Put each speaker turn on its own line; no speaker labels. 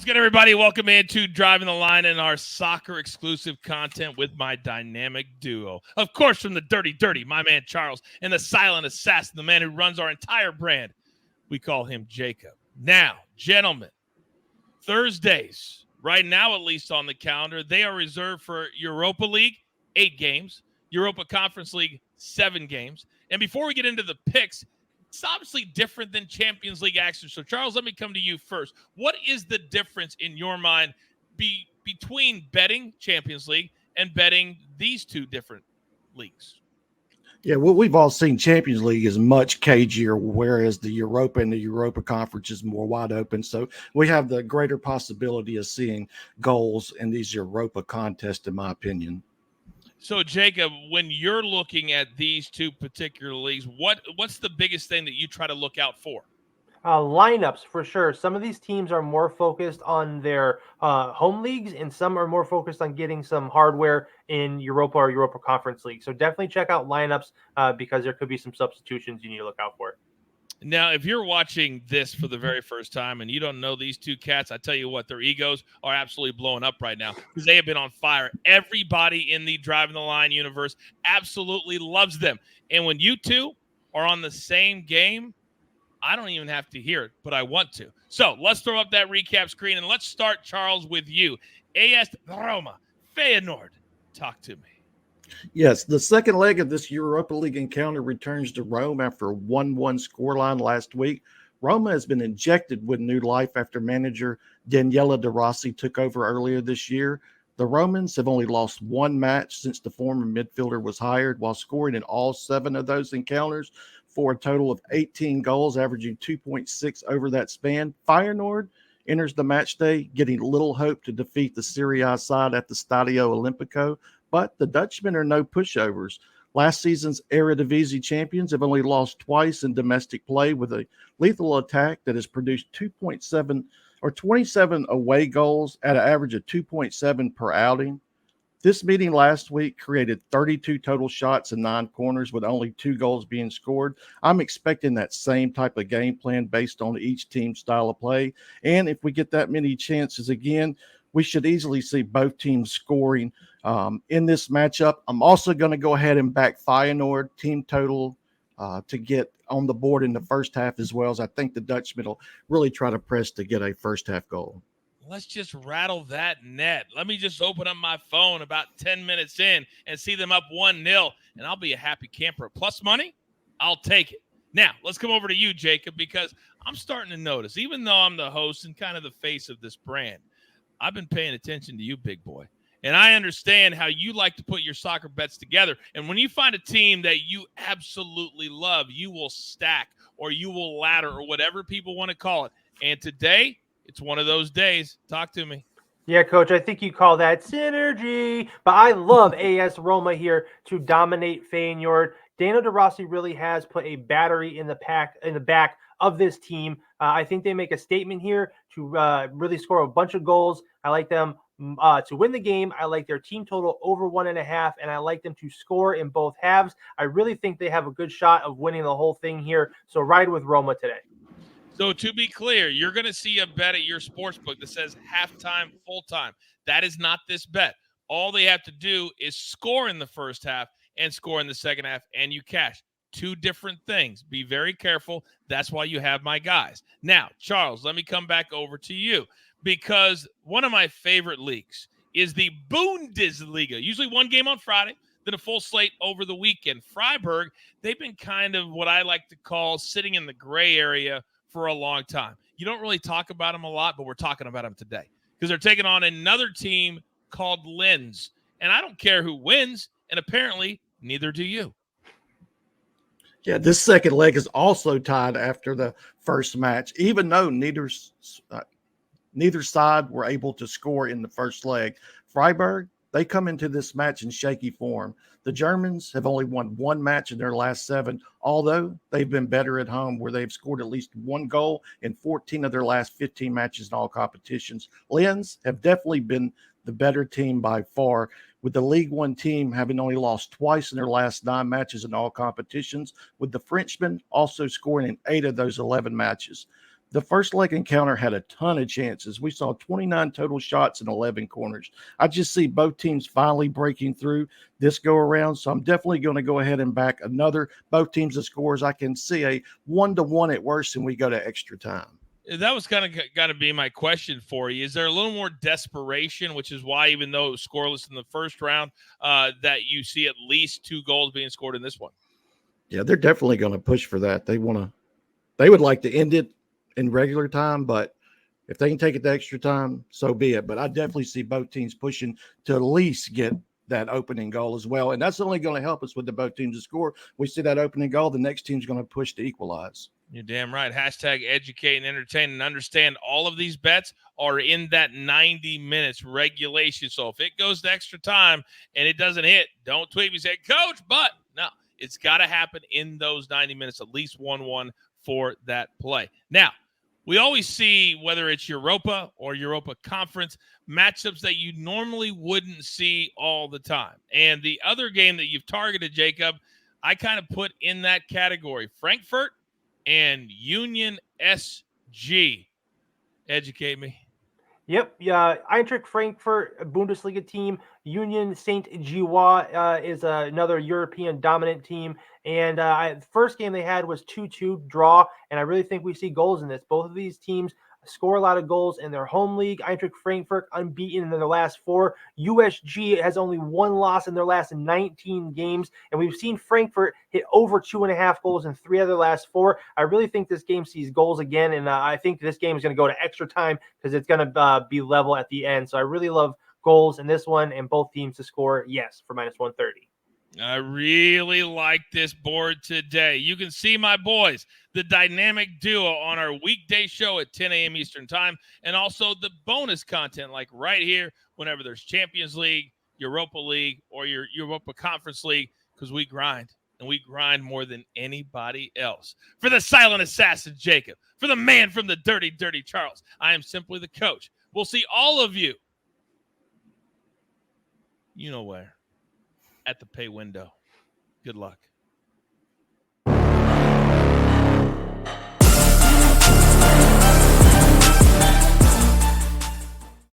good, everybody? Welcome into Driving the Line and our soccer-exclusive content with my dynamic duo. Of course, from the Dirty, my man Charles, and the silent assassin, the man who runs our entire brand. We call him Jacob. Now, gentlemen, Thursdays, right now at least on the calendar, they are reserved for Europa League, 8 games, Europa Conference League, 7 games. And before we get into the picks, it's obviously different than Champions League action. So, Charles, let me come to you first. What is the difference in your mind between betting Champions League and betting these two different leagues?
Yeah, what we've all seen, Champions League is much cagier, whereas the Europa and the Europa Conference is more wide open. So we have the greater possibility of seeing goals in these Europa contests, in my opinion.
So, Jacob, when you're looking at these two particular leagues, what's the biggest thing that you try to look out for?
Lineups, for sure. Some of these teams are more focused on their home leagues, and some are more focused on getting some hardware in Europa or Europa Conference League. So definitely check out lineups because there could be some substitutions you need to look out for.
Now, if you're watching this for the very first time and you don't know these two cats, I tell you what, their egos are absolutely blowing up right now because they have been on fire. Everybody in the Driving the Line universe absolutely loves them. And when you two are on the same game, I don't even have to hear it, but I want to. So let's throw up that recap screen, and let's start, Charles, with you. AS Roma, Feyenoord, talk to me.
Yes, the second leg of this Europa League encounter returns to Rome after a 1-1 scoreline last week. Roma has been injected with new life after manager Daniele De Rossi took over earlier this year. The Romans have only lost one match since the former midfielder was hired, while scoring in all 7 of those encounters for a total of 18 goals, averaging 2.6 over that span. Feyenoord enters the match day getting little hope to defeat the Serie A side at the Stadio Olimpico, but the Dutchmen are no pushovers. Last season's Eredivisie champions have only lost twice in domestic play with a lethal attack that has produced 2.7 or 27 away goals at an average of 2.7 per outing. This meeting last week created 32 total shots and 9 corners with only 2 goals being scored. I'm expecting that same type of game plan based on each team's style of play. And if we get that many chances again, we should easily see both teams scoring in this matchup. I'm also going to go ahead and back Feyenoord team total to get on the board in the first half, as well as I think the Dutchmen will really try to press to get a first half goal.
Let's just rattle that net. Let me just open up my phone about 10 minutes in and see them up 1-0, and I'll be a happy camper. Plus money, I'll take it. Now, let's come over to you, Jacob, because I'm starting to notice, even though I'm the host and kind of the face of this brand, I've been paying attention to you, big boy. And I understand how you like to put your soccer bets together. And when you find a team that you absolutely love, you will stack or you will ladder or whatever people want to call it. And today, it's one of those days. Talk to me.
Yeah, Coach, I think you call that synergy. But I love AS Roma here to dominate Feyenoord. Daniele De Rossi really has put a battery in the back of this team. I think they make a statement here to really score a bunch of goals. I like them to win the game. I like their team total over 1.5, and I like them to score in both halves. I really think they have a good shot of winning the whole thing here. So ride with Roma today.
So to be clear, you're going to see a bet at your sportsbook that says halftime, full time. That is not this bet. All they have to do is score in the first half and score in the second half, and you cash. 2 different things. Be very careful. That's why you have my guys. Now, Charles, let me come back over to you because one of my favorite leagues is the Bundesliga. Usually one game on Friday, then a full slate over the weekend. Freiburg, they've been kind of what I like to call sitting in the gray area for a long time. You don't really talk about them a lot, but we're talking about them today because they're taking on another team called Linz. And I don't care who wins, and apparently neither do you.
Yeah, this second leg is also tied after the first match, even though neither side were able to score in the first leg. Freiburg, they come into this match in shaky form. The Germans have only won 1 match in their last 7, although they've been better at home where they've scored at least 1 goal in 14 of their last 15 matches in all competitions. Linz have definitely been the better team by far, with the League One team having only lost twice in their last 9 matches in all competitions, with the Frenchmen also scoring in 8 of those 11 matches. The first leg encounter had a ton of chances. We saw 29 total shots and 11 corners. I just see both teams finally breaking through this go around. So I'm definitely going to go ahead and back both teams to scores. I can see a 1-1 at worst, and we go to extra time.
That was kind of got to be my question for you. Is there a little more desperation, which is why, even though it was scoreless in the first round, that you see at least 2 goals being scored in this one?
Yeah, they're definitely going to push for that. They would like to end it in regular time, but if they can take it to extra time, so be it. But I definitely see both teams pushing to at least get that opening goal as well. And that's only going to help us with the both teams to score. We see that opening goal, the next team's going to push to equalize.
You're damn right. Hashtag educate and entertain and understand. All of these bets are in that 90 minutes regulation. So if it goes to extra time and it doesn't hit, don't tweet me and say, Coach, but no, it's got to happen in those 90 minutes, at least 1-1 for that play. Now, we always see, whether it's Europa or Europa Conference, matchups that you normally wouldn't see all the time. And the other game that you've targeted, Jacob, I kind of put in that category. Frankfurt and Union SG. Educate me.
Yep. Yeah. Eintracht Frankfurt, a Bundesliga team. Union Saint-Gilloise is another European dominant team. And the first game they had was 2-2 draw. And I really think we see goals in this. Both of these teams score a lot of goals in their home league. Eintracht Frankfurt unbeaten in their last 4. USG has only 1 loss in their last 19 games. And we've seen Frankfurt hit over 2.5 goals in 3 of their last 4. I really think this game sees goals again. And I think this game is going to go to extra time because it's going to be level at the end. So I really love goals in this one and both teams to score, yes, for -130.
I really like this board today. You can see my boys, the dynamic duo, on our weekday show at 10 a.m. Eastern time, and also the bonus content like right here whenever there's Champions League, Europa League, or your Europa Conference League, because we grind, and we grind more than anybody else. For the silent assassin, Jacob, for the man from the dirty, dirty Charles, I am simply the coach. We'll see all of you, you know where, at the pay window. Good luck.